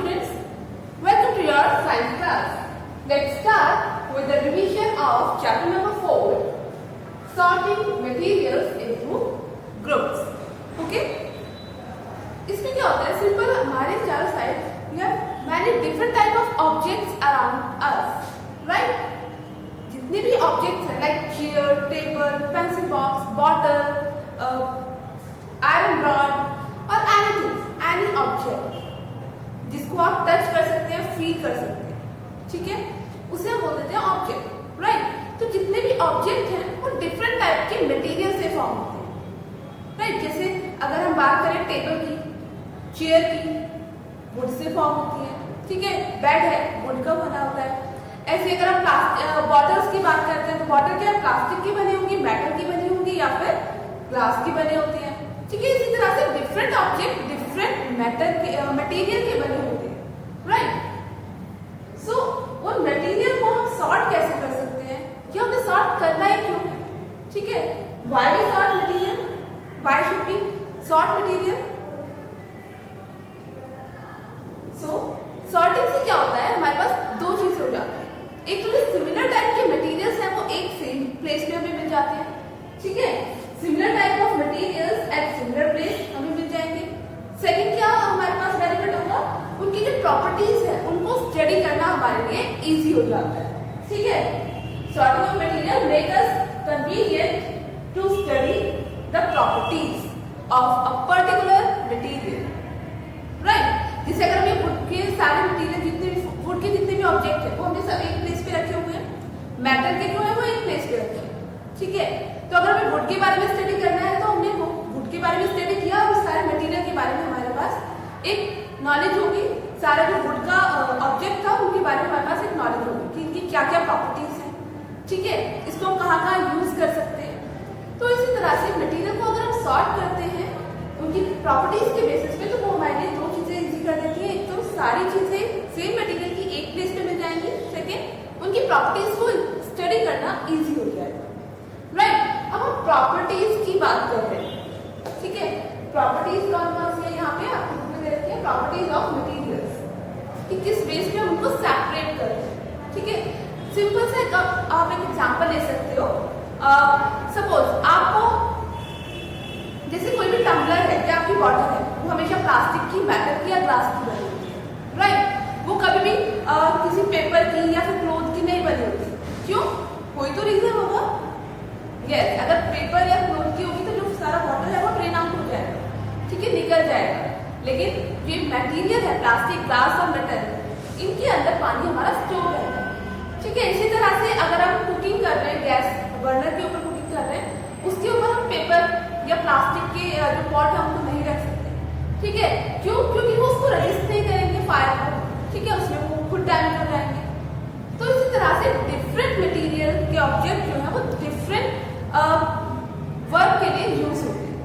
students, welcome to your science class. Let's start with the revision of chapter number 4, sorting materials into groups. Okay? इसमें क्या होता है? Simple हमारे चारों side we have many different type of objects around us, right? जितने भी objects हैं like chair, table, pencil box, bottle, iron rod और anything, any object जिसको आप टच कर सकते हैं, फील कर सकते हैं, ठीक है, उसे हम बोल देते हैं ऑब्जेक्ट, राइट? तो जितने भी ऑब्जेक्ट हैं वो डिफरेंट टाइप के मटेरियल से फॉर्म होते हैं, राइट? जैसे अगर हम बात करें टेबल की, चेयर की, वुड से फॉर्म होती है, ठीक है, बेड है, वुड का बना होता है। ऐसे अगर हम बॉटल्स की बात करते हैं तो बॉटल क्या प्लास्टिक की बनी होंगी, मेटल की बनी होंगी या फिर ग्लास की बनी होती है, ठीक है। इसी तरह से डिफरेंट ऑब्जेक्ट डिफरेंट मटेरियल के बने होते हैं, राइट? सो उन मटेरियल को हम सॉर्ट कैसे कर सकते हैं, कि हमें सॉर्ट करना है क्यों, ठीक है? Why we sort material, why should we sort material? So sorting से क्या होता है, हमारे पास दो चीजें हो जाती है। एक तो जो सिमिलर टाइप के मटेरियल्स हैं वो एक सेम प्लेस में हमें मिल जाते हैं, ठीक है, similar type of materials at similar place हमें मिल जाएंगे। सेकंड क्या हमारे पास बेनिफिट होगा, उनकी जो प्रॉपर्टीज है उनको स्टडी करना हमारे लिए इजी हो जाता है, ठीक है। Sorting of material make us convenient to study the properties of a particular material, right? जैसे अगर हमें वुड के सारे मटेरियल जितने भी वुड के जितने भी ऑब्जेक्ट है वो हमने सब एक प्लेस पे रखे हुए हैं, मेटल के जो है वो एक प्लेस पे रखे हैं, ठीक है। तो अगर हमें वुड के बारे में स्टडी करना है तो हमने वुड के बारे में स्टडी किया और सारे मटेरियल के बारे में हमारे पास एक नॉलेज होगी, सारा जो वुड का ऑब्जेक्ट था उनके बारे में हमारे पास एक नॉलेज होगी कि इनकी क्या क्या प्रॉपर्टीज हैं, ठीक है, इसको हम कहाँ कहाँ यूज कर सकते हैं। तो इसी तरह से मटेरियल को अगर हम सॉर्ट करते हैं उनकी प्रॉपर्टीज के बेसिस पे तो वो हमारे लिए दो चीजें इजी कर देती है। एक तो सारी चीजें सेम मटेरियल की एक प्लेस पे मिल जाएंगी, सेकेंड उनकी प्रॉपर्टीज को स्टडी करना इजी हो जाएगा, राइट? अब हम प्रॉपर्टीज की बात कर रहे हैं, ठीक है। प्रॉपर्टीज कौन कौन सी है यहाँ पे आपको बुक में दे रखी है, प्रॉपर्टीज ऑफ मटेरियल्स, कि किस बेस पे हम उनको सेपरेट कर रहे हैं, ठीक है। सिंपल से आप एक एग्जांपल ले सकते हो। सपोज आपको जैसे कोई भी टम्बलर है या आपकी बॉटल है वो हमेशा प्लास्टिक की, मेटल की या ग्लास की बनी होती है, राइट? वो कभी भी किसी पेपर की या फिर क्लोथ की नहीं बनी होती, क्यों? कोई तो रीजन होगा। यस, अगर पेपर या क्लोथ की होगी तो जो सारा बॉटल है वो ड्रेन आउट हो जाएगा, ठीक है, निकल जाएगा। लेकिन ये मटेरियल है प्लास्टिक, ग्लास और मेटल, इनके अंदर पानी हमारा स्टोर रहता है, ठीक है। इसी तरह से अगर हम कुकिंग कर रहे हैं, गैस बर्नर के ऊपर कुकिंग कर रहे हैं, उसके ऊपर हम पेपर या प्लास्टिक के जो पॉट है उनको नहीं रख सकते, ठीक है, क्यों? क्योंकि वो उसको रेजिस्ट नहीं करेंगे फायर को, ठीक है, उसमें वो खुद डैमेज हो जाएंगे। तो इसी तरह से डिफरेंट मटेरियल के ऑब्जेक्ट जो है वो डिफरेंट वर्क के लिए यूज होते हैं,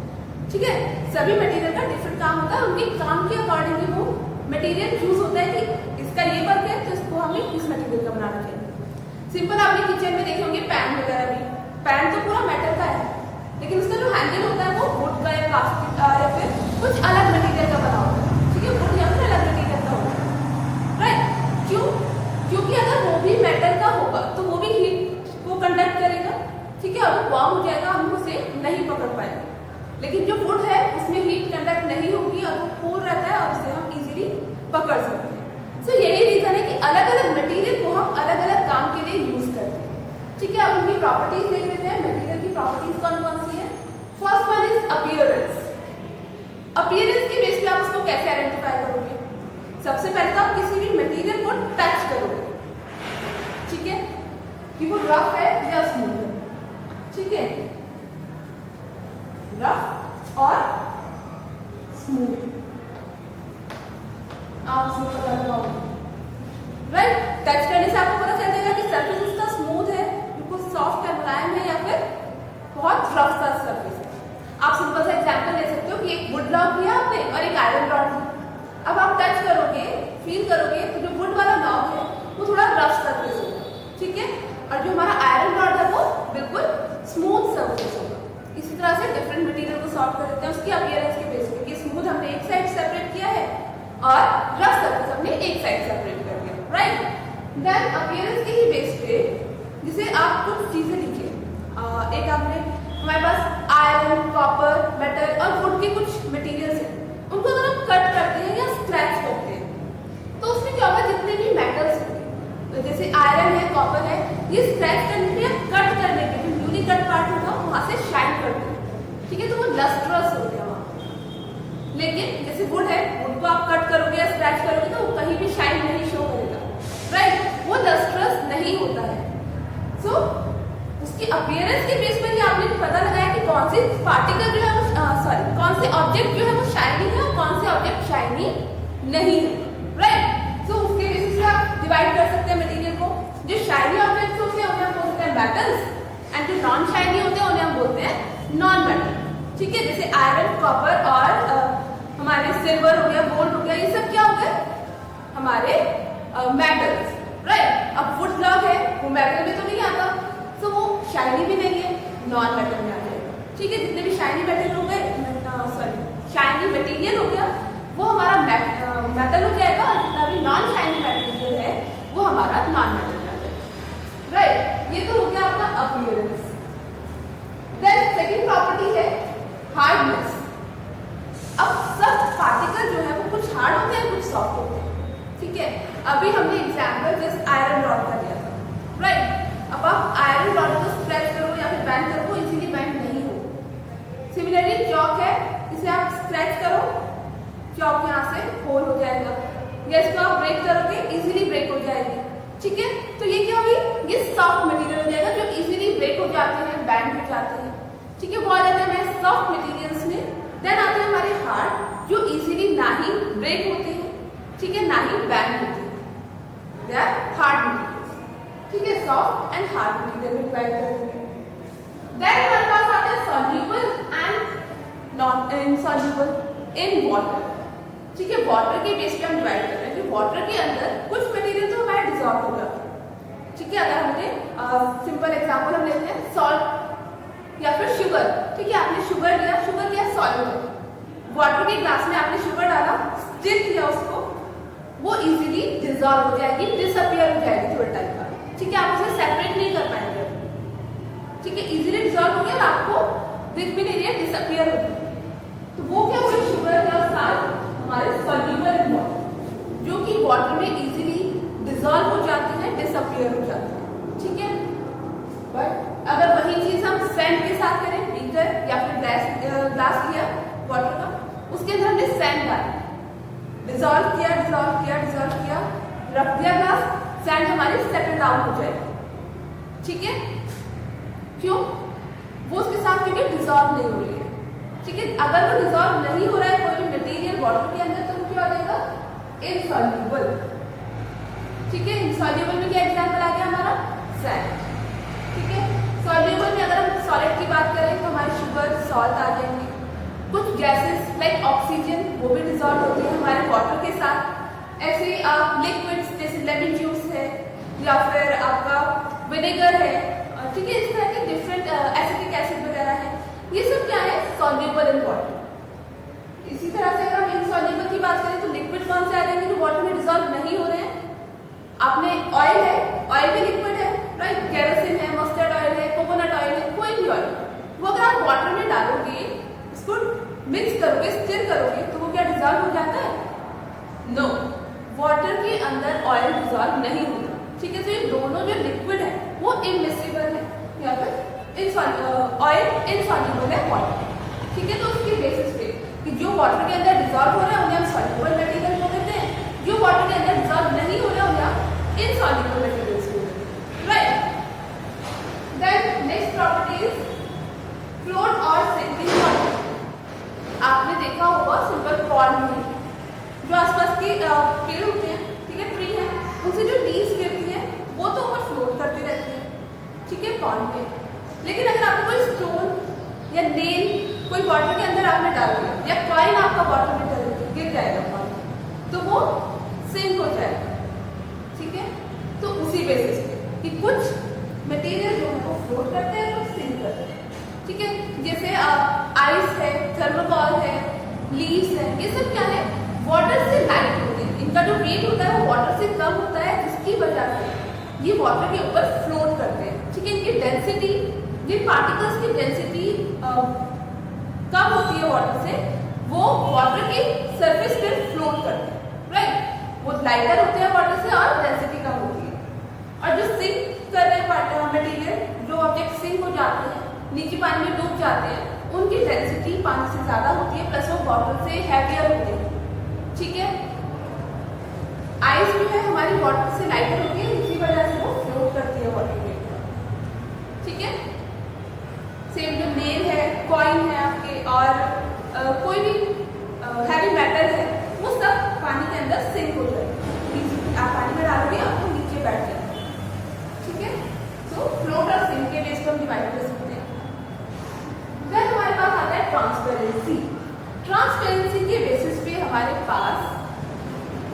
ठीक है। सभी मटेरियल का डिफरेंट काम होता है, उनके काम के अकॉर्डिंगली वो मटेरियल यूज होता है कि इसका ये वर्क है तो इसको हमें इस मटेरियल का बनाना चाहिए। सिंपल आपने किचन में देखे होंगे पैन वगैरह भी, पैन तो पूरा मेटल का है लेकिन उसका जो हैंडल होता है वो वुड का या प्लास्टिक का या फिर कुछ अलग मटेरियल का बना होता है, ठीक है, वुड या फिर अलग मटेरियल का होता है, राइट? क्यों? क्योंकि अगर वो भी मेटल का होगा तो वो भी हीट को कंडक्ट करेगा, ठीक है, और वो वार्म हो जाएगा, हम उसे नहीं पकड़ पाएंगे। लेकिन जो वुड है उसमें हीट कंडक्ट नहीं होगी और वो कोल रहता है और उसे हम इजीली पकड़ सकते हैं। सो यही रीजन है कि अलग अलग मटेरियल को हम अलग अलग काम के लिए यूज करते हैं, ठीक है। अब उनकी प्रॉपर्टीज देख लेते हैं। मटेरियल की प्रॉपर्टीज कौन कौन सी है? First one is appearance. Appearance के बेस पे आप उसको कैसे आइडेंटिफाई करोगे? सबसे पहले तो आप किसी भी मटेरियल को टच करोगे, ठीक है, कि वो रफ है या स्मूथ है, ठीक है, रफ और स्मूथ आप उसको पता लगाओगे, राइट? टच करने से आपको पता चल जाएगा कि सरफेस उसका स्मूथ है, बिल्कुल सॉफ्ट है, मुलायम है, या फिर बहुत रफ सा सरफेस है। आप सिंपल सा एग्जांपल ले सकते हो कि एक वुड लॉक लिया आपने और एक आयरन रॉड ली। अब आप टच करोगे, फील करोगे तो जो वुड वाला लॉक है वो थोड़ा रफ सरफेस होगा, ठीक है, और जो हमारा आयरन रॉड है वो बिल्कुल स्मूथ सरफेस होगा। इसी तरह से डिफरेंट मटेरियल को सॉर्ट कर देते हैं उसकी अपीयरेंस के बेस पे कि स्मूथ हमने एक साइड सेपरेट किया है और रफ सरफेस हमने देन अपीयरेंस के ही बेस पे जिसे आप कुछ चीजें लिखिए, एक आपने हमारे पास आयरन, कॉपर, मेटल और वुड के कुछ मटेरियल्स हैं, उनको अगर हम कट करते हैं या स्क्रैच करते हैं तो उसमें क्या होगा, जितने भी मेटल्स होंगे जैसे आयरन है, कॉपर है, ये स्क्रैच करने पे या कट करने पे जो न्यूली कट पार्ट होगा वहां से शाइन करते हैं, ठीक है, तो वो लस्ट्रस हो गया वहां। लेकिन जैसे वुड है, वुड को आप कट करोगे या स्क्रैच करोगे तो कहीं भी शाइन नहीं शो करेगा, राइट, वो लस्ट्रस नहीं होता है। सो उसकी अपीयरेंस के बेस पर ही आपने पता लगाया कि कौन से पार्टिकल जो है वो कौन से ऑब्जेक्ट जो है वो शाइनी है और कौन से ऑब्जेक्ट शाइनी नहीं है, राइट। सो उसके बेसिस से आप डिवाइड कर सकते हैं मटेरियल को। जो शाइनी ऑब्जेक्ट्स होते हैं उन्हें हम बोलते हैं मेटल्स एंड जो नॉन शाइनी होते हैं उन्हें हम बोलते हैं नॉन मेटल, ठीक है। जैसे आयरन, कॉपर और हमारे सिल्वर हो गया, गोल्ड हो गया, ये सब क्या हो गए, हमारे मेटल्स, राइट। अब वुड लॉग है, वो मेटल में तो नहीं आता, तो वो शाइनी भी नहीं है, नॉन मेटल में आ जाएगा, ठीक है। जितने भी शाइनी मेटल हो गए, शाइनी मटेरियल हो गया, वो हमारा मेटल हो जाएगा, और जितना भी नॉन शाइनी मटेरियल है वो हमारा नॉन मेटल में आ जाएगा, राइट। ये तो हो गया आपका अपीयरेंस। देन सेकंड प्रॉपर्टी है हार्डनेस। अब सब पार्टिकल जो है वो कुछ हार्ड होते हैं, कुछ सॉफ्ट होते हैं, ठीक है। अभी हमने एग्जाम्पल जस्ट आयरन रॉड का लिया था, राइट। अब आप आयरन रॉड को स्ट्रेच करो या फिर बैंड करो, इजीली बैंड नहीं हो। सिमिलरली चौक है, इसे आप स्ट्रेच करो, चौक यहाँ से होल हो जाएगा, या इसको आप ब्रेक करोगे इजीली ब्रेक हो जाएगी, ठीक है। तो ये क्या होगी, ये सॉफ्ट मटेरियल हो जाएगा जो इजीली ब्रेक हो जाते हैं, बैंड हो जाते हैं, ठीक है। वो आ जाते हैं सॉफ्ट मटेरियल्स में। देन आते हैं हमारे हार्ड जो इजीली ना ही ब्रेक होते हैं, ठीक है, ना ही बैंड होते हैं, दे आर हार्ड मटेरियल्स, ठीक है। सॉफ्ट एंड हार्ड मटेरियल में डिवाइड करेंगे। देन हमारे पास आते हैं soluble and non insoluble in water, ठीक है। वाटर के बेस पे हम डिवाइड कर रहे हैं, जो वाटर के अंदर कुछ मटेरियल तो हमारे डिसॉल्व हो जाते हैं, ठीक है। अगर हमने सिंपल एग्जांपल हम लेते हैं सॉल्ट या फिर शुगर, ठीक है। आपने शुगर लिया, शुगर क्या सॉल्युबल, वाटर के ग्लास में आपने शुगर डाला, स्टिर किया उसको, वो इजीली डिसॉल्व हो जाएगी, डिसअपियर हो जाएगी थोड़े टाइम बाद, ठीक है। आप उसे सेपरेट नहीं कर पाएंगे, ठीक है, इजीली डिसॉल्व हो गया और आपको दिख भी नहीं रही है, डिसअपियर हो गई। तो वो क्या हुई, शुगर या साल्ट हमारे सॉल्युबल इन वाटर, जो कि वाटर में इजीली डिसॉल्व हो जाते हैं, डिसअपियर हो जाते हैं, ठीक है। बट अगर वही चीज हम सैंड के साथ करें, बीकर या फिर ग्लास लिया वाटर का, उसके अंदर हमने सैंड डाला, डिसॉल्व किया, डिसॉल्व किया, डिसॉल्व किया, रख दिया ग्लास, सैंड हमारी सेटल डाउन हो जाएगी, ठीक है। क्यों, वो उसके साथ क्योंकि डिसॉल्व नहीं हो रही है, ठीक है। अगर वो डिसॉल्व नहीं हो रहा है कोई भी मटेरियल वाटर के अंदर, तो क्या हो जाएगा, इनसॉल्युबल, ठीक है। इनसॉल्युबल में क्या एग्जांपल आ गया हमारा, सैंड, ठीक है। सॉल्युबल में अगर हम सॉलिड की बात करें तो हमारे शुगर, सॉल्ट आ जाएंगे। कुछ गैसेस लाइक ऑक्सीजन वो भी डिसॉल्व होती है हमारे वाटर के साथ। ऐसे लिक्विड्स जैसे लेमन जूस है या फिर आपका विनेगर है, ठीक है, इस तरह के डिफरेंट एसिटिक एसिड वगैरह है, ये सब क्या है, सॉल्युबल इन वाटर। इसी तरह से अगर हम इनसॉल्युबल की बात करें तो लिक्विड कौन से आ जाएंगे जो वाटर में डिसॉल्व नहीं हो रहे हैं। आपने ऑयल है, ऑयल भी लिक्विड है, राइट, केरोसिन है, मस्टर्ड ऑयल है, कोकोनट ऑयल है, कोई भी ऑयल, वो अगर आप वाटर में डालोगे, उसको मिक्स करोगे, स्टिर करोगे, तो वो क्या डिसॉल्व हो जाता है, नो, वाटर के अंदर ऑयल डिसॉल्व नहीं होता, ठीक है। तो ये दोनों जो लिक्विड है वो इनमिसिबल है, या फिर ऑयल इनसॉल्युबल है वाटर, ठीक है। तो उसके बेसिस पे कि जो वाटर के अंदर डिसॉल्व हो रहा है उन्हें हम सॉल्युबल मटेरियल बोलते हैं, जो वाटर के अंदर डिसॉल्व नहीं हो रहा उन्हें हम इनसॉल्युबल मटेरियल्स बोलते हैं, right. Then next property is float और सिंकिंग वाटर। आपने देखा होगा सिंपल पॉन्ड में जो आसपास के पेड़ होते हैं, ठीक है, ट्री है, उनसे जो लीव्स गिरती है वो तो ऊपर फ्लोट करते रहते हैं, ठीक है, पॉन्ड में। लेकिन अगर आपको कोई स्टोन या नेल कोई वाटर के अंदर आपने डाल दिया या कॉइन आपका वाटर में गिर जाएगा पॉन्ड में, तो वो सिंक हो जाएगा, ठीक है। तो उसी बेसिस पे कि कुछ मटेरियल जो है वो फ्लोट करते हैं, कुछ सिंक करते हैं, ठीक है। जैसे आइस है, थर्मोकॉल है, लीव्स है, ये सब क्या है, वाटर से लाइट होते हैं, इनका जो वेट होता है वो वाटर से कम होता है, जिसकी जिसकी वजह से ये वाटर के ऊपर फ्लोट करते हैं। ठीक है, इनकी डेंसिटी, जिन पार्टिकल्स की डेंसिटी कम होती है वाटर से, वो वाटर के सरफेस पे फ्लोट करते हैं, राइट। वो लाइटर होते हैं वाटर से और डेंसिटी कम होती है। और जो सिंक कर रहे हैं मटेरियल, जो ऑब्जेक्ट सिंक हो जाते हैं, नीचे पानी में डूब जाते हैं, उनकी डेंसिटी पानी से ज्यादा होती है, प्लस वो वाटर से हैवियर होते हैं। ठीक है, आइस जो है हमारी वाटर से लाइटर होती है, इसी वजह से वो फ्लोट करती है वाटर के ऊपर। ठीक है, सेम जो नेल है, कॉइन है आपके, और कोई भी हैवी मेटल है, वो सब पानी के अंदर सिंक हो जाएगी। आप पानी में डालोगे आपको नीचे बैठ जाएगा। ठीक है, तो फ्लोट और सिंक के बेस पर हम डिवाइड कर सकते हैं। फिर हमारे पास आता है ट्रांसपेरेंसी। ट्रांसपेरेंसी के बेसिस पे हमारे पास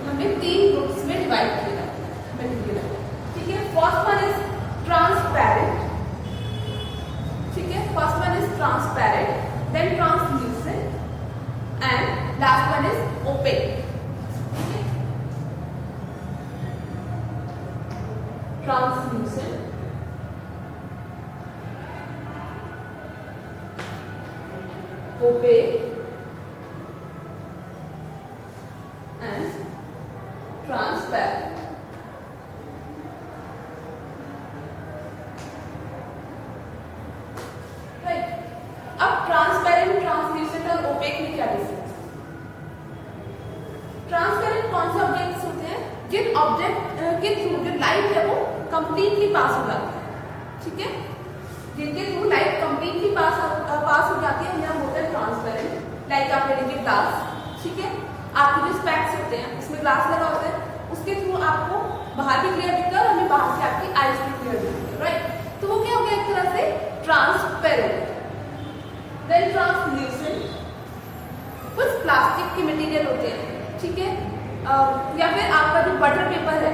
हमें 3 ग्रुप्स में डिवाइड किया जाता है। ठीक है, फर्स्ट वन इज ट्रांसपेरेंट। ठीक है, first one is transparent, then translucent, and last one is opaque. Translucent, opaque, and transparent. Right. अब ट्रांसपेरेंट, ट्रांसल्यूसेंट और ओपेक में क्या डिफरेंस? ट्रांसपेरेंट कौन से ऑब्जेक्ट्स होते हैं? जिन ऑब्जेक्ट के थ्रू जो लाइट है वो कंप्लीटली पास हो जाती है। ठीक है, जिनके थ्रू लाइट कंप्लीटली पास हो जाती है, उन्हें हम बोलते हैं ट्रांसपेरेंट। लाइक आप ले लीजिए ग्लास। ठीक है, आपके जो स्पेक्स होते हैं उसमें ग्लास लगा होता है, उसके थ्रू आपको बाहर भी क्लियर दिखता है और हमें बाहर से आपकी आईज भी क्लियर दिखती है, राइट। तो वो क्या हो गया एक तरह से ट्रांसपेरेंट। देन ट्रांसल्यूसेंट, कुछ प्लास्टिक के मटेरियल होते हैं, ठीक है, या फिर आपका जो बटर पेपर है,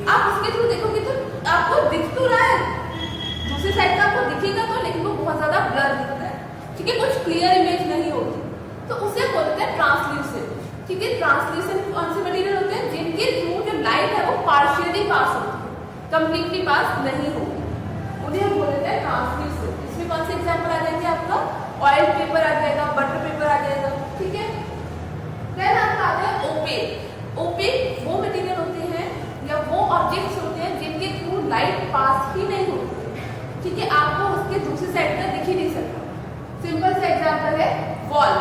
आप उसके थ्रू देखोगे तो आपको दिख तो रहा है, दूसरी साइड का आपको दिखेगा तो, लेकिन वो बहुत ज्यादा ब्लर दिखता है। ठीक है, कुछ क्लियर इमेज नहीं होती, तो उसे बोलते हैं ट्रांसल्यूसेंट। ठीक है, ट्रांसल्यूसेंट कौन से मटेरियल होते हैं? जिनके थ्रू जो लाइट है वो पार्शियली पास होती है, कंप्लीटली पास नहीं होती, उन्हें हम बोलते हैं ट्रांसल्यूसेंट। इसमें कौन से एग्जांपल आ जाएंगे? आपका ऑयल पेपर आ जाएगा, बटर पेपर आ जाएगा। ठीक है, फिर आपका आता है ओपेक। ओपेक वो मटेरियल होते हैं या वो ऑब्जेक्ट्स होते हैं जिनके थ्रू लाइट पास ही नहीं होती। ठीक है, आपको उसके दूसरी साइड का दिख ही नहीं सकता। सिंपल सा एग्जांपल है वॉल।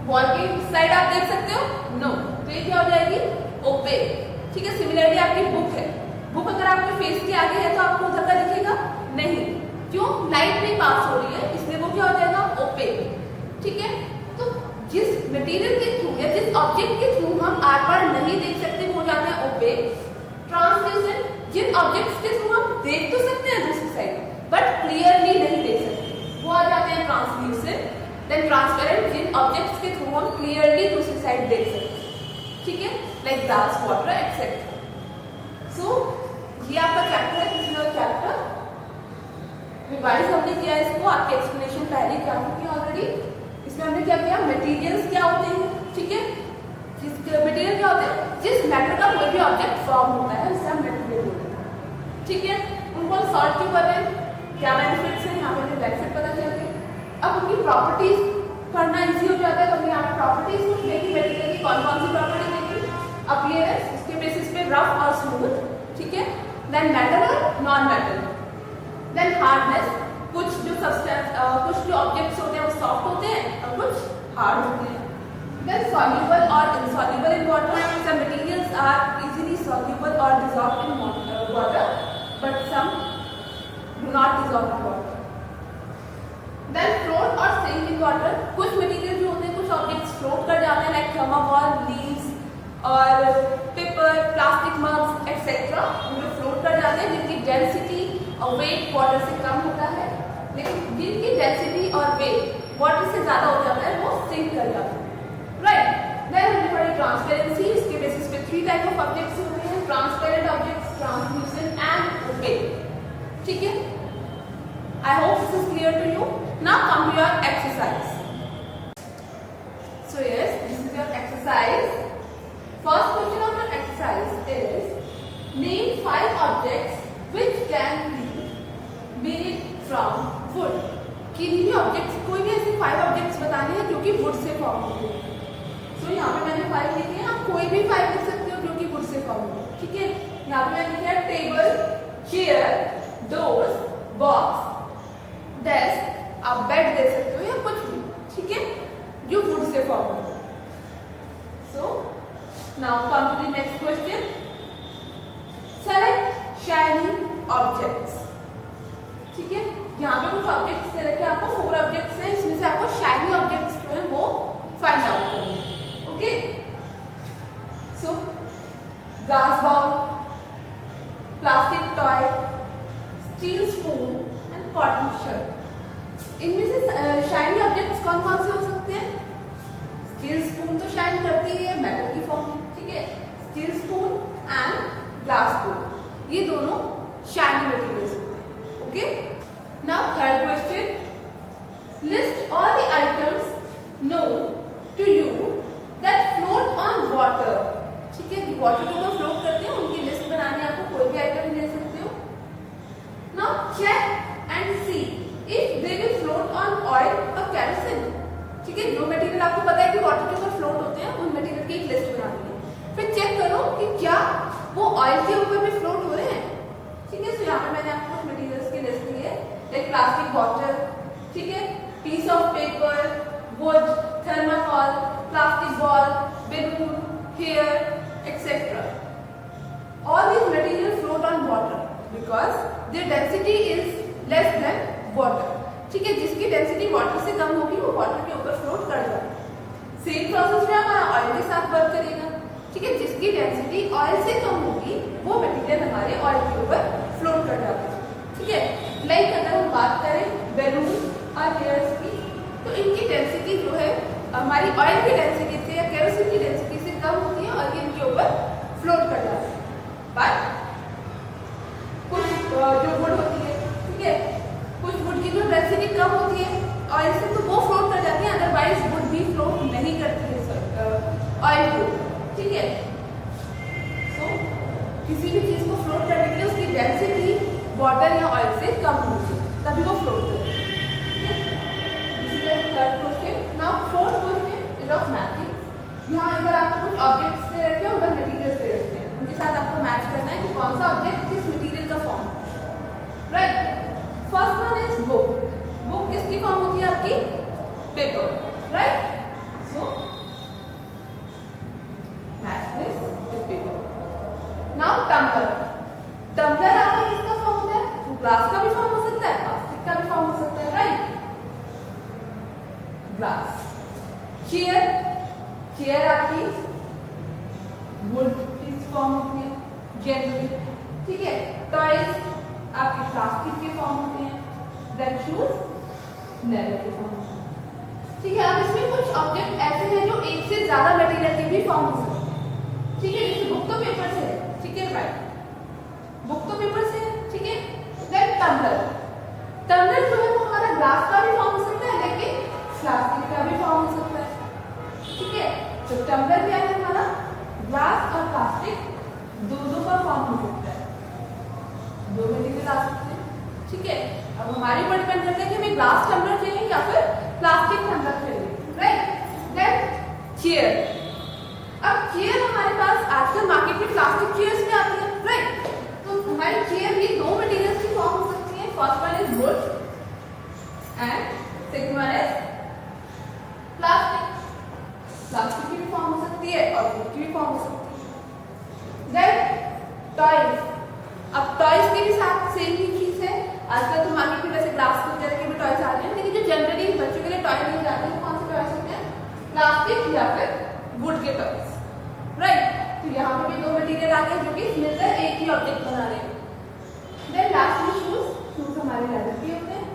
वॉल की साइड आप देख सकते हो? नो। तो ये क्या हो जाएगी? ओपेक। ठीक है, सिमिलरली आपकी बुक है, बुक अगर आपके फेस के आगे है तो आपको उधर का दिखेगा नहीं, क्यों? लाइट नहीं पास हो रही है, इसलिए वो क्या हो जाएगा? ओपेक। ठीक है, तो जिस मटेरियल के थ्रू या जिस ऑब्जेक्ट के थ्रू हम आर पार नहीं देख सकते वो हो जाते हैं ओपेक। ट्रांसल्यूसेंट, जिन ऑब्जेक्ट्स के थ्रू हम देख तो सकते हैं दूसरी साइड बट क्लियरली नहीं देख सकते, वो आ जाते हैं ट्रांसल्यूसेंट। देन ट्रांसपेरेंट, जिन ऑब्जेक्ट्स के थ्रू हम क्लियरली दूसरी साइड देख सकते हैं। ठीक है, लाइक ग्लास, वाटर एक्सेट्रा। सो ये आपका चैप्टर है, पिछला चैप्टर रिवाइज हमने किया इसको, आपके एक्सप्लेनेशन पहले क्या चुकी है ऑलरेडी। इसमें हमने क्या किया? मटेरियल्स क्या होते हैं, ठीक है, जिस मटेरियल क्या होते हैं, जिस मैटर का कोई भी ऑब्जेक्ट फॉर्म होता है उसे हम मटेरियल बोलते हैं। ठीक है, उनको सॉल्व क्यों कर रहे हैं, क्या बेनिफिट्स हैं, यहाँ पे बेनिफिट पता चल गए। अब उनकी प्रॉपर्टीज पढ़ना इजी हो जाता है, तो हमने यहाँ पे प्रॉपर्टीज कुछ देखी, मटेरियल की कौन कौन सी प्रॉपर्टी देखी, अपीयरेंस, उसके बेसिस पे रफ और स्मूथ, ठीक है, देन मेटल और नॉन मेटल, देन हार्डनेस, कुछ जो सब्सटेंस कुछ जो ऑब्जेक्ट्स होते हैं वो सॉफ्ट होते हैं और कुछ हार्ड होते हैं, देन सॉल्युबल और insoluble in water, some materials are easily soluble और dissolve in water but some do not dissolve in water, then float और सिंक इन वाटर, कुछ मटेरियल जो होते हैं, कुछ ऑब्जेक्ट्स फ्लोट कर जाते हैं लाइक थर्माकोल, लीव्स और पेपर, प्लास्टिक मग्स एक्सेट्रा, उनमें फ्लोट कर जाते हैं, जिनकी डेंसिटी और वेट वाटर से कम होता है, लेकिन जिनकी डेंसिटी और वेट वाटर से ज्यादा हो जाता है वो सिंक कर जाता है, राइट। देन हमने पढ़ी ट्रांसपेरेंसी, इसके बेसिस पे 3 टाइप ऑफ ऑब्जेक्ट्स होते हैं, transparent objects, translucent and opaque. ठीक है, I hope this is clear to you. Now come to your exercise. So yes, this is your exercise. First question of your exercise is name 5 objects which can be made from would. किन्हीं भी objects, कोई भी ऐसे 5 objects बताने हैं जो कि would say form होते हैं। सो यहाँ पे मैंने 5 लिखे हैं, आप कोई भी 5 लिख सकते हो जो कि वुड से फॉर्म होते हैं। ठीक है, यहाँ पे मैंने लिखा table, chair, doors, box, desk, आप बेड दे सकते हो या कुछ भी, ठीक है, जो वुड से फॉर्म होते हैं। So now come to the next question. Select shiny objects. ठीक है, यहाँ पे कुछ ऑब्जेक्ट्स दे रखे हैं आपको, 4 ऑब्जेक्ट्स हैं, इसमें से आपको शाइनी ऑब्जेक्ट्स जो है वो फाइंड आउट करना है। Okay, so glass ball, plastic toy, steel spoon and cotton shirt. इनमें से शाइनी ऑब्जेक्ट्स कौन कौन से हो सकते हैं? स्टील स्पून तो शाइन करती है मेटल की फॉर्म में, ठीक है, steel spoon and glass spoon, ये दोनों शाइनी मटेरियल्स होते हैं। Okay, now third question, list all the items known to you that float on water. ठीक है, वाटर के ऊपर फ्लोट करते हैं, उनकी लिस्ट बनानी है आपको, कोई भी आइटम ले सकते हो। Now check and see if they will float on oil और केरोसिन। ठीक है, जो मटेरियल आपको पता है कि वाटर के ऊपर फ्लोट होते हैं, उन मटेरियल की एक लिस्ट बनानी है। फिर चेक करो कि क्या वो ऑयल के ऊपर भी फ्लोट हो रहे हैं। ठीक है, तो यहाँ पे मैंने आपको कुछ मटेरियल्स की लिस्ट दी है, एक प्लास्टिक बॉटल, ठीक है, piece of paper, wood, thermocol, plastic ball, balloon, hair, etc. All these materials float on water because their density is less than water. ठीक है, जिसकी डेंसिटी वाटर से कम होगी वो वाटर के ऊपर फ्लोट कर जाएगा। सेम प्रोसेस में हमारा ऑयल के साथ वर्क करेगा। ठीक है, जिसकी डेंसिटी ऑयल से कम होगी वो मटेरियल हमारे ऑयल के ऊपर फ्लोट कर जाता है। ठीक है, लाइक अगर हम बात करें बैलून और हेयर्स की, तो इनकी डेंसिटी जो है हमारी ऑयल की डेंसिटी से या केरोसिन की डेंसिटी से कम होती है और ये इनके ऊपर फ्लोट कर जाता है। बट कुछ जो वुड होती है, ठीक है, कुछ वुड की जो डेंसिटी कम होती है ऑयल से, तो वो फ्लोट कर जाती है, अदरवाइज वुड भी फ्लोट नहीं करती है ऑयल को। ठीक है, सो किसी भी चीज को फ्लोट करने के लिए उसकी डेंसिटी वाटर या ऑयल से कम होती है, तभी वो फ्लोट करती है। Third question. Now fourth question is of matching. यहाँ अगर आपको कुछ ऑब्जेक्ट्स दे रखे हैं, उधर मटेरियल्स दे रखे हैं, उनके साथ आपको मैच करना है कि कौन सा ऑब्जेक्ट किस मटेरियल का फॉर्म है। Right, first one is book. Book किसकी फॉर्म होती है आपकी? Paper, right. So match this with paper. Now tumbler. Tumbler आपका किसका फॉर्म होता है? तो ग्लास का भी फॉर्म हो सकता है, प्लास्टिक का भी फॉर्म हो सकता है, राइट, ग्लास। चेयर, चेयर आपकी वुड की फॉर्म होती है जनरली। ठीक है, टॉयज आपके प्लास्टिक के फॉर्म होते हैं, देन शूज लेदर के फॉर्म होते हैं। ठीक है, अब इसमें कुछ ऑब्जेक्ट ऐसे हैं जो एक से ज्यादा मटेरियल के भी फॉर्म हो सकते हैं। ठीक है, जैसे बुक तो पेपर से है, ठीक है, राइट, बुक तो पेपर से है, ठीक है। Then tumbler. टम्बलर जो है वो हमारा ग्लास का भी फॉर्म हो सकता है, लेकिन प्लास्टिक का भी फॉर्म हो सकता है। ठीक है, तो टम्बलर क्या है हमारा? ग्लास और प्लास्टिक दोनों का फॉर्म हो सकता है, दो मटेरियल आ सकते हैं। ठीक है, अब हमारे ऊपर डिपेंड करता है कि हमें ग्लास टम्बलर चाहिए या फिर प्लास्टिक टम्बलर चाहिए, राइट। Then chair. अब चेयर हमारे पास आजकल मार्केट में प्लास्टिक चेयर्स भी आती है, राइट। तो हमारी चेयर भी दो मटेरियल्स की फॉर्म हो सकती है, first one is would and second one is plastic. Plastic की भी फॉर्म हो सकती है और वुड की भी फॉर्म हो सकती है। Then toys. अब टॉयज के भी साथ सेम ही चीज है, आजकल तो मार्केट में वैसे ग्लास वगैरह के भी टॉयज आ रहे हैं, लेकिन जो जनरली बच्चों के लिए टॉय लिए जाते हैं कौन से टॉयज होते हैं? प्लास्टिक या फिर वुड के टॉयज, राइट। तो यहाँ पे भी दो मटेरियल आ गए जो कि मिलकर एक ही ऑब्जेक्ट बना रहे हैं। Then lastly shoes. शूज हमारे लेदर के होते हैं।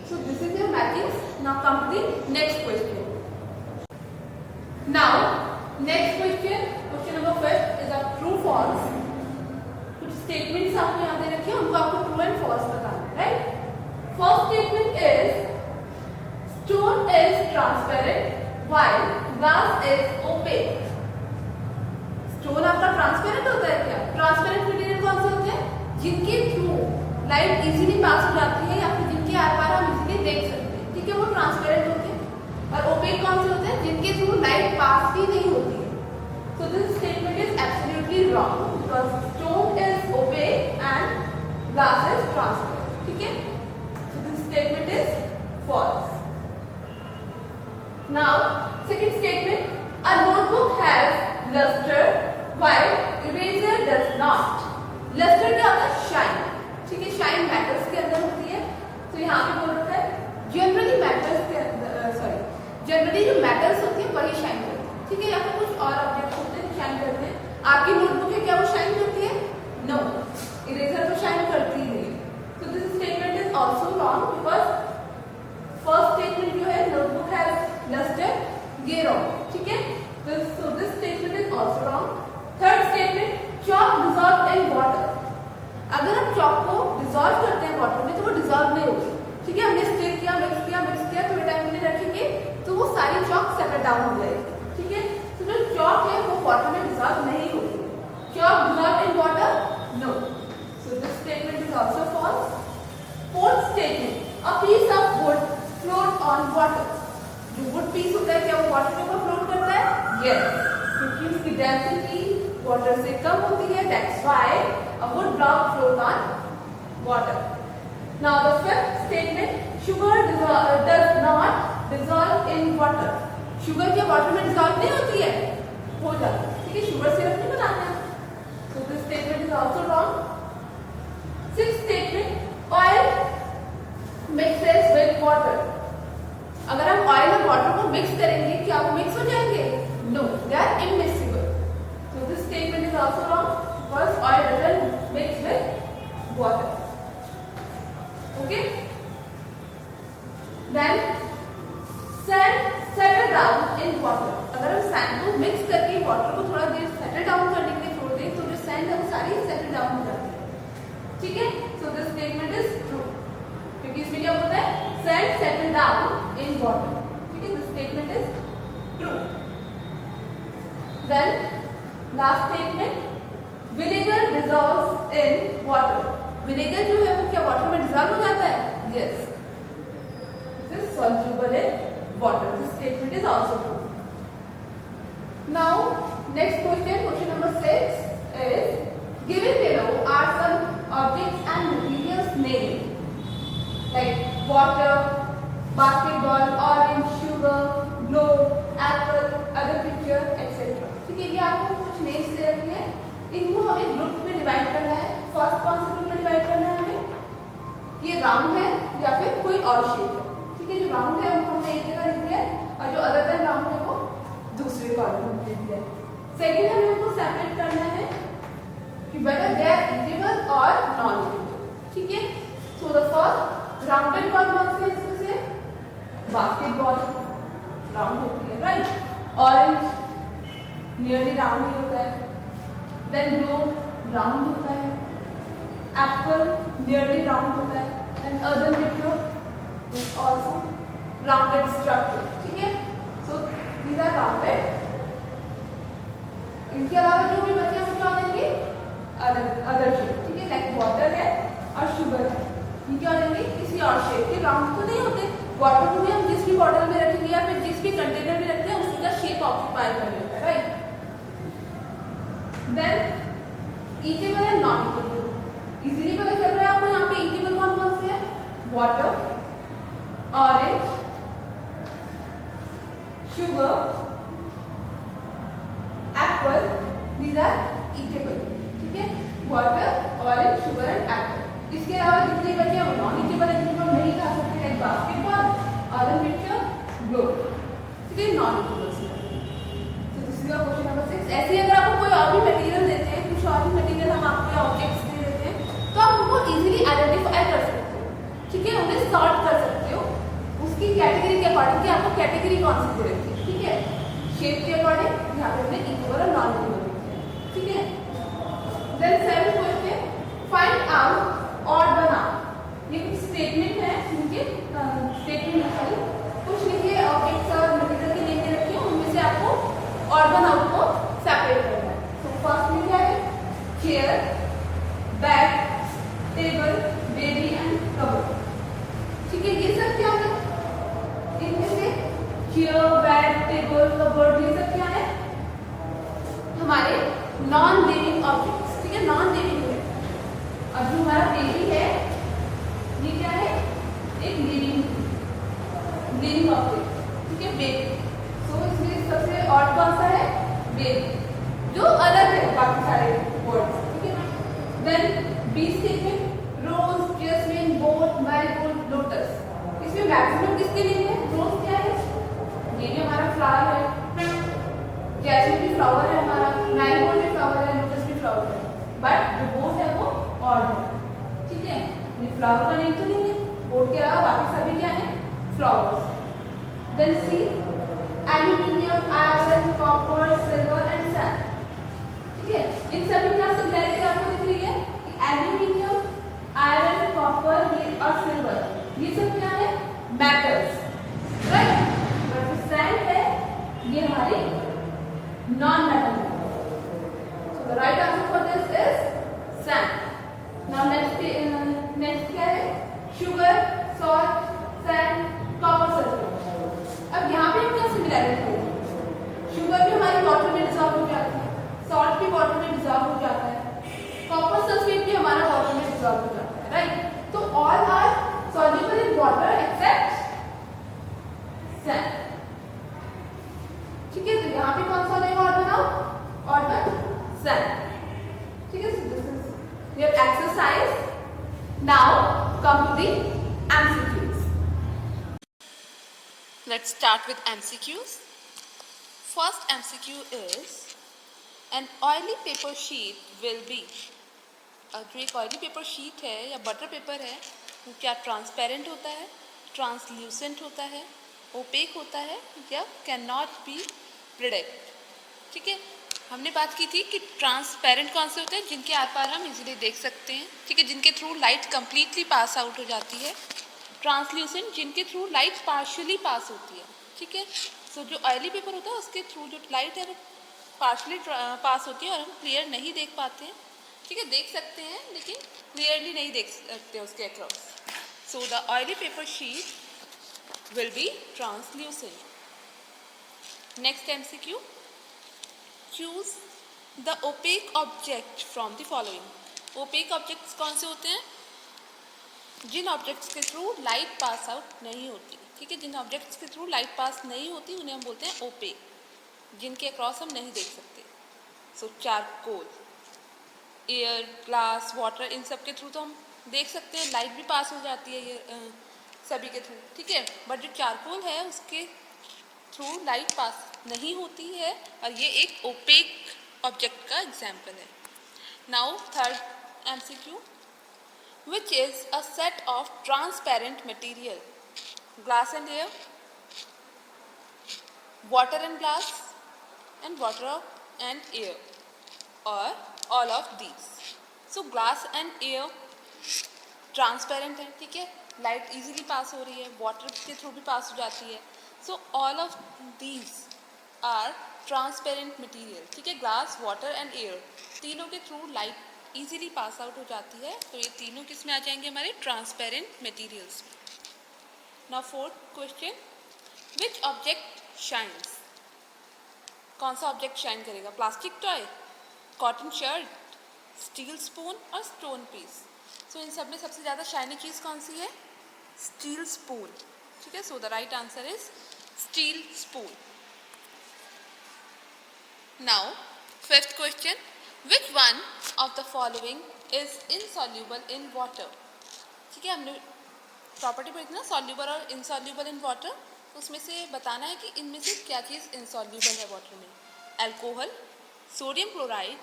So this is your matching. Now come to the next question. Now next question, question number 5 is a true false. कुछ स्टेटमेंट्स आपको यहाँ दे रखे हैं, उनको आपको ट्रू एंड फॉल्स बताना है, right. First statement is stone is transparent while glass is opaque. Stone आपका ट्रांसपेरेंट होता है क्या? जिनके थ्रू लाइट इजीली पास हो जाती है या फिर जिनके आर पार हम इजीली देख सकते हैं, ठीक है, वो ट्रांसपेरेंट होते हैं। और ओपेक कौन से होते हैं? जिनके थ्रू लाइट पास ही नहीं होती है। So this statement is absolutely wrong because stone is opaque and glass is transparent. ठीक है? So this statement is false. Now second statement, a notebook has luster while eraser does not. Luster क्या होता है? Shine. ठीक है, shine metals के अंदर होती है। तो यहाँ पे बोल रखा है जनरली मेटल्स के अंदर जनरली जो मेटल्स होती है वही शाइन करती है, ठीक है, या फिर कुछ और ऑब्जेक्ट्स होते हैं शाइन करते हैं। आपकी नोटबुक है, क्या वो शाइन करती है? नो, इरेजर तो शाइन करती ही नहीं। सो this statement is also wrong because first statement जो है नोटबुक हैज लस्टर, ये रॉन्ग, ठीक है। So this statement is also wrong. Third statement, chalk dissolve in water. अगर हम चॉक को डिसॉल्व करते हैं वाटर में तो वो डिसॉल्व नहीं होगी, ठीक है। हमने स्टिर किया, मिक्स किया, थोड़े टाइम के लिए रखेंगे तो वो सारी चॉक सेपरेट डाउन हो जाएगी, ठीक है। तो जो चॉक है वो वाटर में डिसॉल्व नहीं होगी। Chalk dissolve in water? No. So this statement is also false. Fourth statement, a piece of wood float on water. जो वुड पीस होता है क्या वो वाटर के ऊपर फ्लोट करता है? यस, क्योंकि उसकी डेंसिटी वाटर से कम होती है, that's why a would block float on water. Now the fifth statement, sugar does not dissolve in water. Sugar क्या वाटर में डिसॉल्व नहीं होती है? हो जाती है, ठीक है, शुगर सिरप नहीं बनाते हैं। So this statement is also wrong. Sixth statement, oil mixes with water. अगर हम ऑयल और वाटर को मिक्स करेंगे क्या वो मिक्स हो जाएंगे? No, they are immiscible. So this statement is also wrong because oil doesn't mix with water. Okay, then sand settle down in water. अगर हम सैंड को मिक्स करके वाटर को थोड़ा देर सेटल डाउन करने के लिए छोड़ दें तो जो सैंड है वो सारी सेटल डाउन हो जाती है, ठीक है। So this statement is true क्योंकि इसमें क्या होता है? Sand settle down in water, ठीक है। This statement is true. Then last statement, vinegar dissolves in water. Vinegar जो है वो क्या वाटर में डिसॉल्व हो जाता है? Yes, this is soluble in water. This statement is also true. Now next question number 6 is given below are some objects and materials named like water, basketball, orange, sugar, globe, apple, other picture etcetera, ठीक है। ये आपको कुछ names दे रखे हैं, इनको हमें group में डिवाइड करना है। फर्स्ट कौन से ग्रुप में डिवाइड करना है हमें? ये राउंड है या फिर कोई और शेप है, ठीक है। जो राउंड है उनको हमने एक जगह लिख दिया और जो अदर देन राउंड है वो दूसरे कॉलम में लिख दिया। सेकंड हमें उनको सेपरेट करना है कि वेदर दे आर ईटेबल और नॉन ईटेबल, ठीक है। सो द फर्स्ट राउंडेड कौन से इसमें से? बास्केटबॉल राउंड होती है, राइट। ऑरेंज नियरली राउंड ही होता है। देन ग्लोब राउंड होता है। एप्पल नियरली राउंड होता है। And other picture is also rounded structure, ठीक है। So these are rounded. इनके अलावा जो भी बचे हैं क्या देंगे? अदर शेप, ठीक है, लाइक वाटर है और शुगर है, ये क्या देंगे? किसी और शेप के। राउंड तो नहीं होते। वाटर को भी हम जिस भी बॉटल में रखेंगे या फिर जिस भी कंटेनर में रखते हैं उसी का शेप ऑक्यूपाई कर लेता है, right. Then eatable and non eatable, easily पता चल रहा है आपको यहाँ पे ईटेबल कौन कौन से है? Water, orange, sugar, apple, these are eatable, ठीक है। Water, orange, sugar and apple. इसके अलावा जितने बचे हैं वो नॉन ईटेबल है, जिनको नहीं खा सकते, like basketball, other picture, globe, ठीक है, नॉन ईटेबल से। तो दिस इज क्वेश्चन नंबर 6। ऐसे अगर आपको कोई और भी मटेरियल देते हैं, कुछ और भी मटेरियल हम आपको ऑब्जेक्ट्स दे देते हैं तो आप उनको इजीली आइडेंटिफाई कर सकते हो, ठीक है, उन्हें सॉर्ट कर सकते हो उसकी कैटेगरी के अकॉर्डिंग कि आपको कैटेगरी कौन सी दे रखी है, ठीक है। शेप के अकॉर्डिंग यहाँ पे हमने इक्वल और नॉन इक्वल रखे हैं, ठीक है। Then 7th question, find out odd one out. ये कुछ स्टेटमेंट है, उनके स्टेटमेंट है, कुछ लिखिए ऑब्जेक्ट्स और मटेरियल के नेम दे रखे हैं, उनमें से आपको ऑड वन आउट को सेपरेट करना है। तो फर्स्ट में क्या है? Chair, bag, table, baby and cupboard. ठीक है, ये सब क्या है? इनमें से चेयर, बेड, टेबल, कबर्ड ये सब क्या है? हमारे नॉन लिविंग ऑब्जेक्ट्स। ठीक है, नॉन लिविंग है। अब जो हमारा बेबी है ये क्या है? एक लिविंग ऑब्जेक्ट। ठीक है, बेबी। सो इसमें सबसे ऑड कौन सा है? बेबी, जो अलग है बाकी सारे वर्ड्स। ठीक है ना? देन बी स्टेटमेंट, रोज, जैस्मिन, बोट, मैरीगोल्ड, लोटस। इसमें मैक्सिमम किसके लिए है? रोज क्या है? ये भी हमारा फ्लावर है, जैस्मिन भी फ्लावर है हमारा, मैरीगोल्ड भी फ्लावर है, लोटस भी फ्लावर है, बट जो बोट है वो ऑड है। ठीक है, ये फ्लावर का नेम तो नहीं है, बोट के अलावा बाकी सभी क्या है? Flowers. Then C, aluminium, iron, copper, silver and sand. ठीक है, इन सभी क्या सिमिलैरिटी आपको दिख रही है? एल्यूमिनियम, आयरन, कॉपर और सिल्वर ये सब क्या है? Metals, right. बट जो सैंड है ये हमारी नॉन मेटल है। सो the right answer for this is sand. Now next क्या है? Sugar, salt, sand, copper, sulphur. अब यहाँ पे क्या सिमिलैरिटी है? शुगर भी हमारी वाटर में डिसॉल्व हो जाती है, सॉल्ट भी वाटर में डिसॉल्व हो जाता है, कॉपर सल्फेट भी हमारा वाटर में डिसॉल्व हो जाता है, राइट। तो all are soluble in water except sand. ठीक है, तो यहाँ पे कौन सा लेगा ऑड बनाओ? Odd sand. ठीक है, so this is your exercise. Now come to the MCQs. Let's start with MCQs. First MCQ is an oily paper sheet will be. जो एक ऑयली पेपर शीट है या बटर पेपर है वो क्या ट्रांसपेरेंट होता है, ट्रांसल्यूसेंट होता है, ओपेक होता है या कैन नॉट बी प्रिडिक्ट। ठीक है, हमने बात की थी कि ट्रांसपेरेंट कौन से होते हैं? जिनके आर पार हम इजीली देख सकते हैं। ठीक है, जिनके थ्रू लाइट कंप्लीटली पास आउट हो जाती है। ट्रांसल्यूसेंट, जिनके थ्रू लाइट पार्शियली पास होती है। ठीक है, सो जो ऑयली पेपर होता है उसके थ्रू जो लाइट है वो पार्शियली पास होती है और हम क्लियर नहीं देख पाते हैं। ठीक है, देख सकते हैं लेकिन क्लियरली नहीं देख सकते उसके across. So the oily paper sheet will be translucent. Next MCQ, choose the opaque object from the following. Opaque objects कौन से होते हैं? जिन ऑब्जेक्ट्स के थ्रू लाइट पास आउट नहीं होती। ठीक है, जिन ऑब्जेक्ट्स के थ्रू लाइट पास नहीं होती उन्हें हम बोलते हैं ओपेक, जिनके अक्रॉस हम नहीं देख सकते। सो चारकोल, एयर, ग्लास, वाटर, इन सब के थ्रू तो हम देख सकते हैं, लाइट भी पास हो जाती है ये सभी के थ्रू। ठीक है, बट जो चारकोल है उसके थ्रू लाइट पास नहीं होती है और ये एक ओपेक ऑब्जेक्ट का एग्जाम्पल है। Now third MCQ, which is a set of transparent material, glass and air, water and glass, and water and air, or all of these. So glass and air transparent है। ठीक है, light easily पास हो रही है, water के through भी पास हो जाती है। So all of these are transparent material. ठीक है, ग्लास, वाटर एंड एयर तीनों के through light easily pass out हो जाती है, तो ये तीनों किस में आ जाएंगे? हमारे ट्रांसपेरेंट मटेरियल्स में। Now fourth question, which object shines? कौन सा ऑब्जेक्ट शाइन करेगा? Plastic toy, cotton shirt, steel spoon और स्टोन पीस। सो इन सब में सबसे ज़्यादा शाइनी चीज़ कौन सी है? Steel spoon. ठीक है, सो the right answer is steel spoon. Now fifth question, which one of the following is insoluble in water? ठीक है, हमने प्रॉपर्टी पढ़ी थी ना, सॉल्यूबल और इनसॉल्यूबल इन वाटर। उसमें से बताना है कि इनमें से क्या चीज़ इनसॉल्यूबल है वाटर में। अल्कोहल, सोडियम क्लोराइड,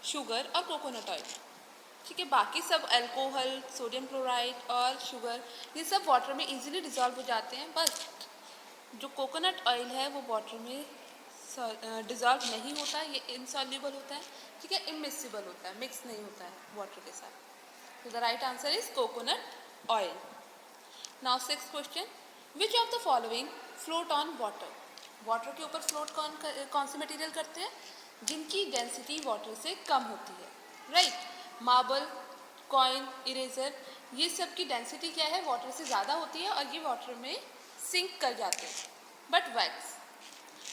शुगर और कोकोनट ऑयल। ठीक है, बाकी सब अल्कोहल, सोडियम क्लोराइड और शुगर ये सब वाटर में इजीली डिज़ोल्व हो जाते हैं, बस जो कोकोनट ऑयल है वो वाटर में डिज़ोल्व नहीं होता, ये इनसॉल्यूबल होता है। ठीक है, इमिसिबल होता है, मिक्स नहीं होता है वाटर के साथ। तो the right answer is coconut oil. Now sixth question, which of the following float on water? Water के ऊपर फ्लोट कौन से मटेरियल करते हैं? जिनकी डेंसिटी वाटर से कम होती है, राइट। मार्बल, कॉइन, इरेजर, ये सब की डेंसिटी क्या है, वाटर से ज़्यादा होती है और ये वाटर में सिंक कर जाते हैं. बट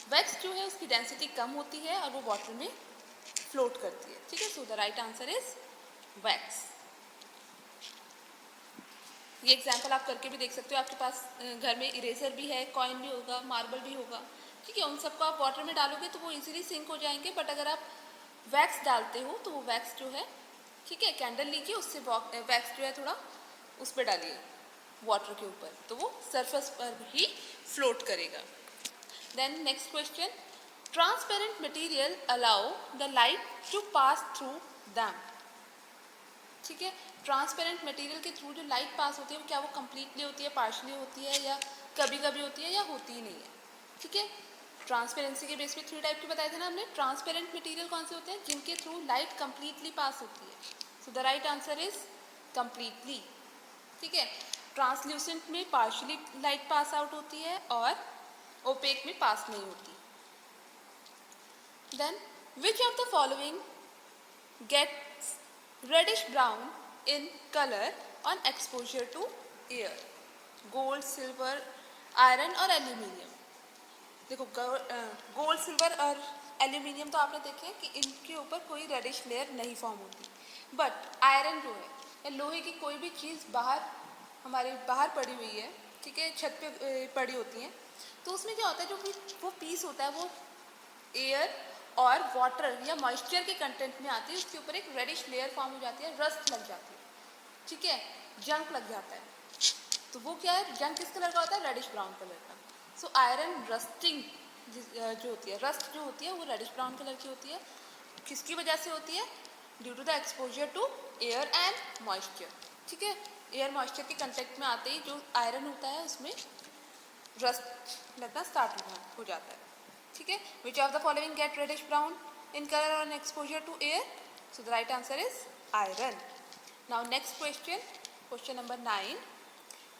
वैक्स जो है उसकी डेंसिटी कम होती है और वो वाटर में फ्लोट करती है. ठीक है, सो the right answer is wax. ये एग्जाम्पल आप करके भी देख सकते हो. आपके पास घर में इरेजर भी है, कॉइन भी होगा, मार्बल भी होगा. ठीक है, उन सबको आप वाटर में डालोगे तो वो इजीली सिंक हो जाएंगे. बट अगर आप वैक्स डालते हो तो वो वैक्स जो है, ठीक है, कैंडल लीजिए, उससे वैक्स जो है थोड़ा उस पर डालिए वाटर के ऊपर, तो वो सरफेस पर ही फ्लोट करेगा. Then next question, transparent material allow the light to pass through them. ठीक है, ट्रांसपेरेंट मटेरियल के थ्रू जो लाइट पास होती है वो क्या वो कम्प्लीटली होती है, पार्शली होती है, या कभी कभी होती है, या होती ही नहीं है. ठीक है, ट्रांसपेरेंसी के बेस पे 3 टाइप के बताए थे ना हमने. ट्रांसपेरेंट मटेरियल कौन से होते हैं, जिनके थ्रू लाइट कम्प्लीटली पास होती है. सो the right answer is completely. ठीक है, ट्रांसल्यूसेंट में पार्शली लाइट पास आउट होती है और ओपेक में पास नहीं होती. Then which of the following gets reddish brown in color on exposure to air? Gold, silver, iron और एल्यूमिनियम. देखो, गोल्ड, सिल्वर और एल्यूमिनियम तो आपने देखे कि इनके ऊपर कोई रेडिश लेयर नहीं फॉर्म होती. बट आयरन जो है या लोहे की कोई भी चीज़ हमारे बाहर पड़ी हुई है, ठीक है, छत पे पड़ी होती है, तो उसमें क्या होता है, जो वो पीस होता है वो एयर और वाटर या मॉइस्चर के कंटेंट में आती है. उसके ऊपर एक रेडिश लेयर फॉर्म हो जाती है, रस्ट लग जाती है. ठीक है, जंक लग जाता है. तो वो क्या है, जंक किस कलर का होता है, रेडिश ब्राउन कलर का. सो आयरन रस्टिंग जो होती है, रस्ट जो होती है वो रेडिश ब्राउन कलर की होती है. किसकी वजह से होती है, due to the exposure to air and moisture. ठीक है, एयर मॉइस्चर के कंटेक्ट में आते ही जो आयरन होता है उसमें रस्ट लगना स्टार्ट हो जाता है. ठीक है, which of the following get reddish brown in colour on exposure to air? So the right answer is iron. Now next question, question number 9.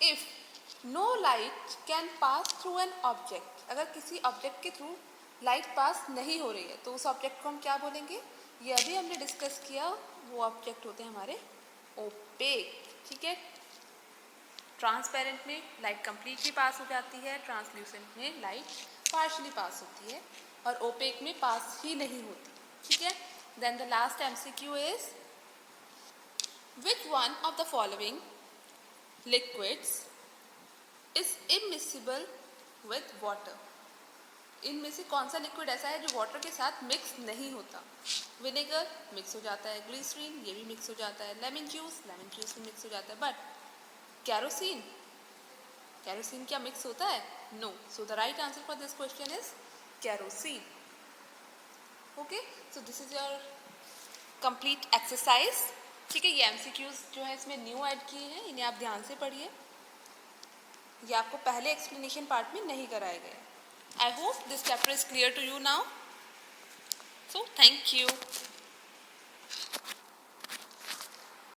If no light can pass through an object, अगर किसी object के through light pass नहीं हो रही है तो उस object को हम क्या बोलेंगे? ये अभी हमने डिस्कस किया, वो ऑब्जेक्ट होते हैं हमारे ओपेक. ठीक है, ट्रांसपेरेंट में लाइट कंप्लीटली पास हो जाती है, ट्रांसल्यूसेंट में लाइट पार्शली पास होती है और ओपेक में पास ही नहीं होती. ठीक है, then the last MCQ is which one of the following liquids is immiscible with water? इनमें से कौन सा लिक्विड ऐसा है जो वाटर के साथ मिक्स नहीं होता? विनेगर मिक्स हो जाता है, ग्लिसरीन ये भी मिक्स हो जाता है, लेमन जूस भी मिक्स हो जाता है, बट कैरोसिन क्या मिक्स होता है? No. So the right answer for this question is kerosene. Okay, so this is your complete exercise. ठीक है, ये एमसीक्यूज जो है इसमें न्यू ऐड किए हैं, इन्हें आप ध्यान से पढ़िए. ये आपको पहले एक्सप्लेनेशन पार्ट में नहीं कराए गए. I hope this chapter is clear to you now. So, thank you.